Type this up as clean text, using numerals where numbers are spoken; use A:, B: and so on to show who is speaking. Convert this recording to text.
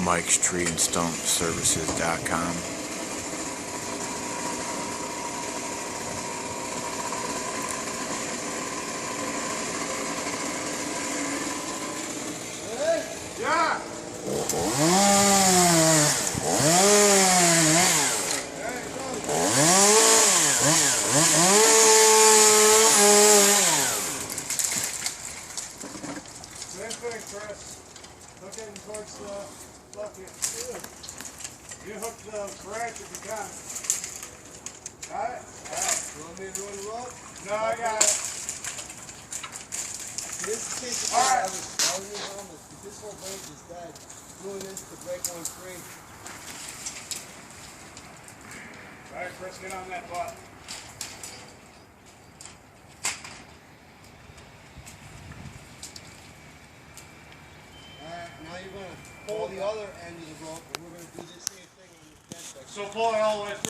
A: Mike's Tree and Stump Services.com.
B: Yeah. Same thing, Chris. Hook it towards the bucket. You hook the branch if you can. Got it? Alright.
C: You want me to run the rope?
B: No, I got it.
C: This is case of
B: Alright.
C: I was in homeless. This whole branch is dead. Doing this to break one free.
B: Alright, Chris, get on that butt.
C: Alright, now you're going to pull the other end of the rope and we're going to do the same thing on the dead section.
B: So pull it all the way through.